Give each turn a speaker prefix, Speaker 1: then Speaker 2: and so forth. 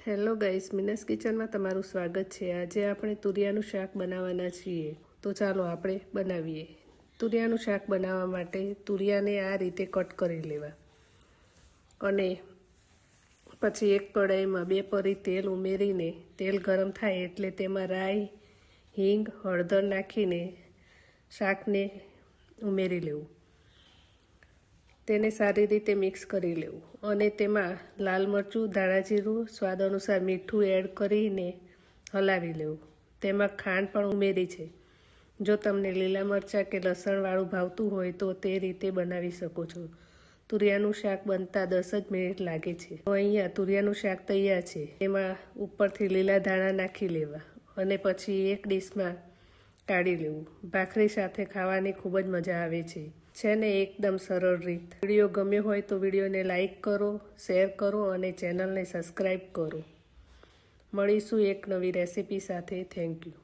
Speaker 1: Hello guys, Meena's કિચનમાં તમારું સ્વાગત છે। આજે આપણે તુરિયાનું શાક બનાવવાના છીએ, તો ચાલો આપણે બનાવીએ। તુરિયાનું શાક બનાવવા માટે તુરિયાને આ રીતે કટ કરી લેવા અને પછી એક કઢાઈમાં 2 પરી તેલ ઉમેરીને તેલ ગરમ થાય એટલે તેમાં રાઈ, હિંગ, હળદર નાખીને શાકને ઉમેરી લેવું। તેને સારી રીતે મિક્સ કરી લેવું અને તેમાં લાલ મરચું, ધાણા જીરું, સ્વાદ અનુસાર મીઠું એડ કરીને હલાવી લેવું। તેમાં ખાંડ પણ ઉમેરી છે। જો તમને લીલા મરચાં કે લસણવાળું ભાવતું હોય તો તે રીતે બનાવી શકો છો। તુરિયાનું શાક બનતા 10 જ મિનિટ લાગે છે। તો અહીંયા તુરિયાનું શાક તૈયાર છે। તેમાં ઉપરથી લીલા ધાણા નાખી લેવા અને પછી એક ડીશમાં કાઢી લેવું। ભાખરી સાથે ખાવાની ખૂબ જ મજા આવે છે ને એકદમ સરળ રીત। વિડીયો ગમ્યો હોય તો વિડીયોને લાઈક કરો, શેર કરો અને ચેનલને સબસ્ક્રાઈબ કરો। મળીશું એક નવી રેસીપી સાથે। Thank you.